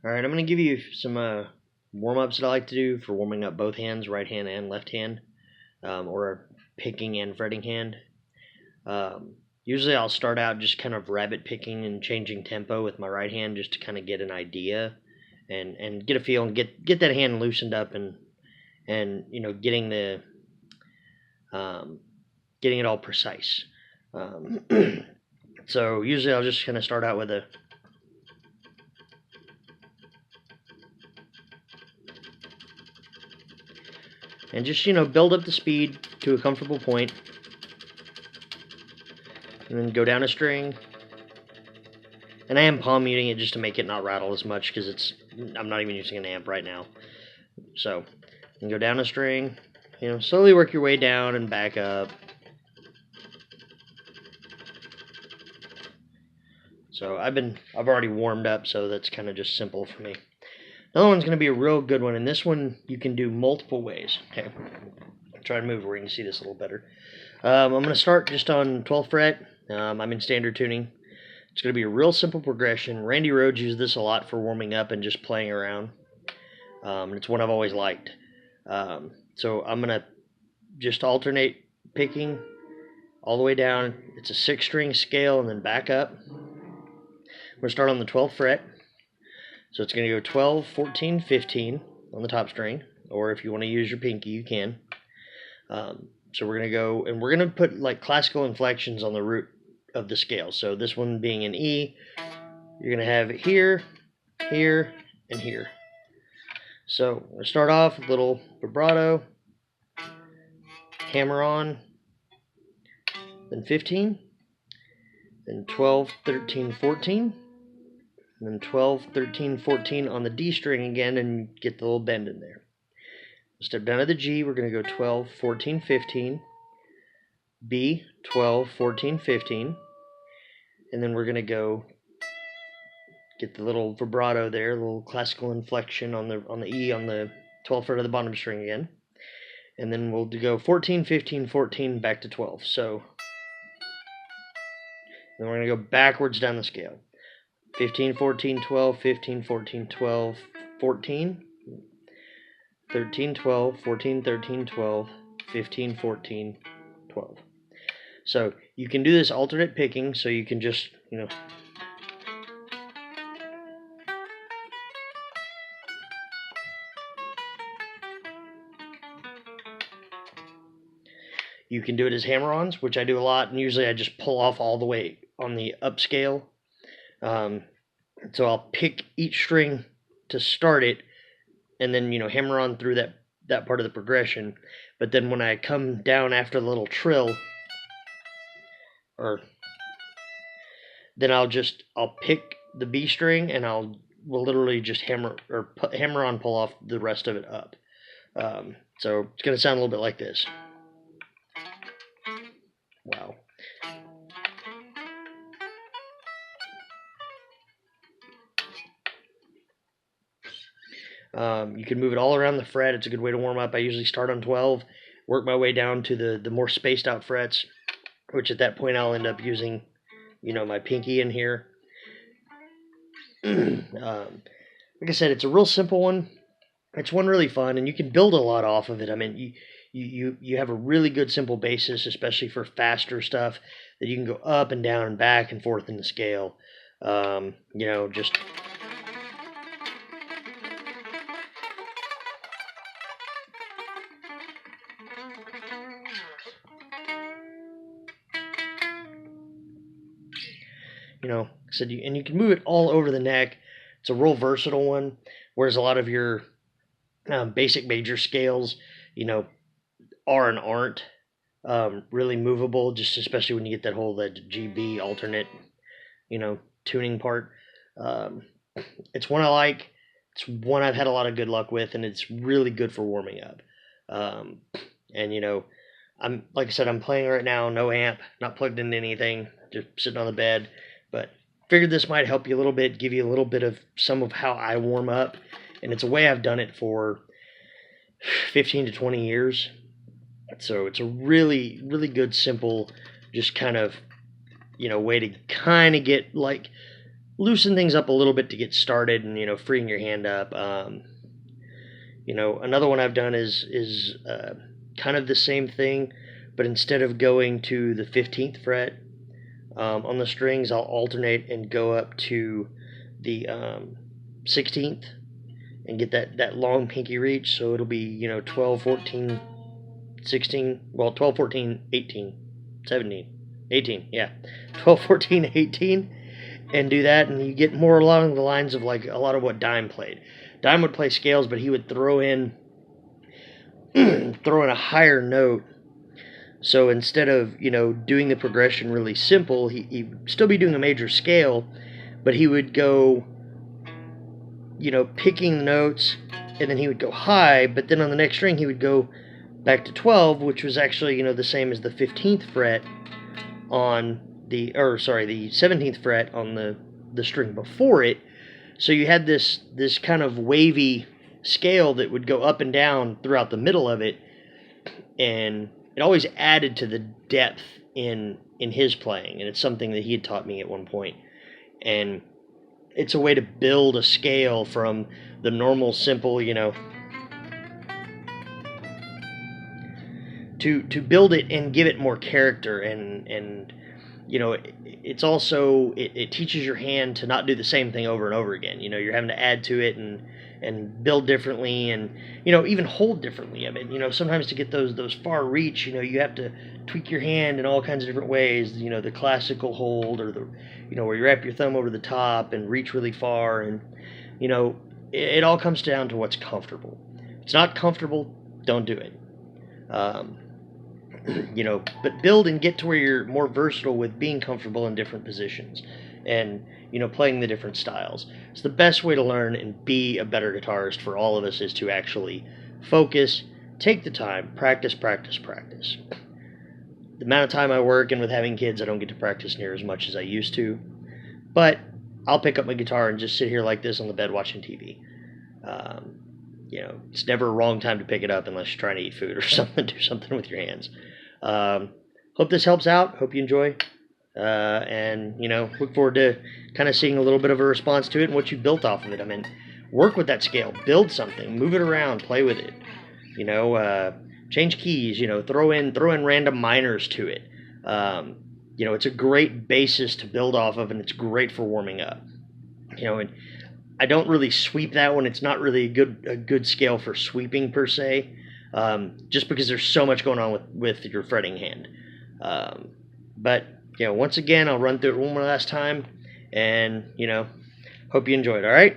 Alright, I'm going to give you some warm-ups that I like to do for warming up both hands, right hand and left hand, or picking and fretting hand. Usually I'll start out just kind of rabbit picking and changing tempo with my right hand just to kind of get an idea and get a feel and get that hand loosened up and getting the getting it all precise. So usually I'll just kind of start out with a and just build up the speed to a comfortable point, and then go down a string. And I am palm muting it just to make it not rattle as much because I'm not even using an amp right now. So and go down a string, slowly work your way down and back up. So I've already warmed up, so that's kind of just simple for me. Another one's going to be a real good one, and this one you can do multiple ways. Okay, I'll try to move where you can see this a little better. I'm going to start just on 12th fret. I'm in standard tuning. It's going to be a real simple progression. Randy Rhoads used this a lot for warming up and just playing around. It's one I've always liked. So I'm going to just alternate picking all the way down. It's a 6-string scale and then back up. We're going to start on the 12th fret. So it's going to go 12, 14, 15 on the top string, or if you want to use your pinky, you can. So we're going to go, and we're going to put like classical inflections on the root of the scale. So this one being an E, you're going to have it here, here, and here. So we're going to start off with a little vibrato, hammer on, then 15, then 12, 13, 14, and then 12, 13, 14 on the D string again, and get the little bend in there. Step down to the G, we're going to go 12, 14, 15, B, 12, 14, 15, and then we're going to go get the little vibrato there, a little classical inflection on the E on the 12th fret of the bottom string again, and then we'll go 14, 15, 14, back to 12. So then we're going to go backwards down the scale. 15, 14, 12, 15, 14, 12, 14, 13, 12, 14, 13, 12, 15, 14, 12. So you can do this alternate picking, so you can just, you can do it as hammer-ons, which I do a lot, and usually I just pull off all the way on the upscale. So I'll pick each string to start it, and then hammer on through that part of the progression. But then when I come down after the little trill, then I'll pick the B string, and will literally just hammer on, pull off the rest of it up. So it's gonna sound a little bit like this. Wow. You can move it all around the fret. It's a good way to warm up. I usually start on 12, work my way down to the more spaced out frets, which at that point I'll end up using, my pinky in here. Like I said, it's a real simple one. It's one really fun, and you can build a lot off of it. I mean, you have a really good simple basis, especially for faster stuff, that you can go up and down and back and forth in the scale. Just I said, and you can move it all over the neck. It's a real versatile one, whereas a lot of your basic major scales, are and aren't really movable, just especially when you get that GB alternate, tuning part. It's one I like. It's one I've had a lot of good luck with, and it's really good for warming up. Like I said, I'm playing right now, no amp, not plugged into anything, just sitting on the bed. But figured this might help you a little bit, give you a little bit of some of how I warm up, and it's a way I've done it for 15 to 20 years. So it's a really, really good, simple, just kind of, way to kind of get like loosen things up a little bit to get started, and freeing your hand up. Another one I've done is kind of the same thing, but instead of going to the 15th fret on the strings, I'll alternate and go up to the 16th and get that long pinky reach. So it'll be 12, 14, 16, well, 12, 14, 18, 17, 18, yeah, 12, 14, 18, and do that, and you get more along the lines of like a lot of what Dime played. Dime would play scales, but he would throw in a higher note. So instead of doing the progression really simple, he'd still be doing a major scale, but he would go picking the notes, and then he would go high, but then on the next string he would go back to 12, which was actually the same as the 15th fret on the 17th fret on the string before it. So you had this kind of wavy scale that would go up and down throughout the middle of it, and it always added to the depth in his playing, and it's something that he had taught me at one point. And it's a way to build a scale from the normal simple, to build it and give it more character, and it's also it teaches your hand to not do the same thing over and over again. You're having to add to it and build differently, and even hold differently. I mean, sometimes to get those far reach, you have to tweak your hand in all kinds of different ways. The classical hold, or the where you wrap your thumb over the top and reach really far, and it all comes down to what's comfortable. If it's not comfortable, don't do it. But build and get to where you're more versatile with being comfortable in different positions, and playing the different styles. It's the best way to learn and be a better guitarist for all of us, is to actually focus, take the time, practice. The amount of time I work, and with having kids, I don't get to practice near as much as I used to, but I'll pick up my guitar and just sit here like this on the bed watching TV. It's never a wrong time to pick it up unless you're trying to eat food or something, do something with your hands. Hope this helps out. Hope you enjoy. And look forward to kind of seeing a little bit of a response to it and what you built off of it. I mean, work with that scale, build something, move it around, play with it. Change keys. Throw in random minors to it. It's a great basis to build off of, and it's great for warming up. And I don't really sweep that one. It's not really a good scale for sweeping per se, just because there's so much going on with your fretting hand. But once again, I'll run through it one more last time, and hope you enjoyed. All right.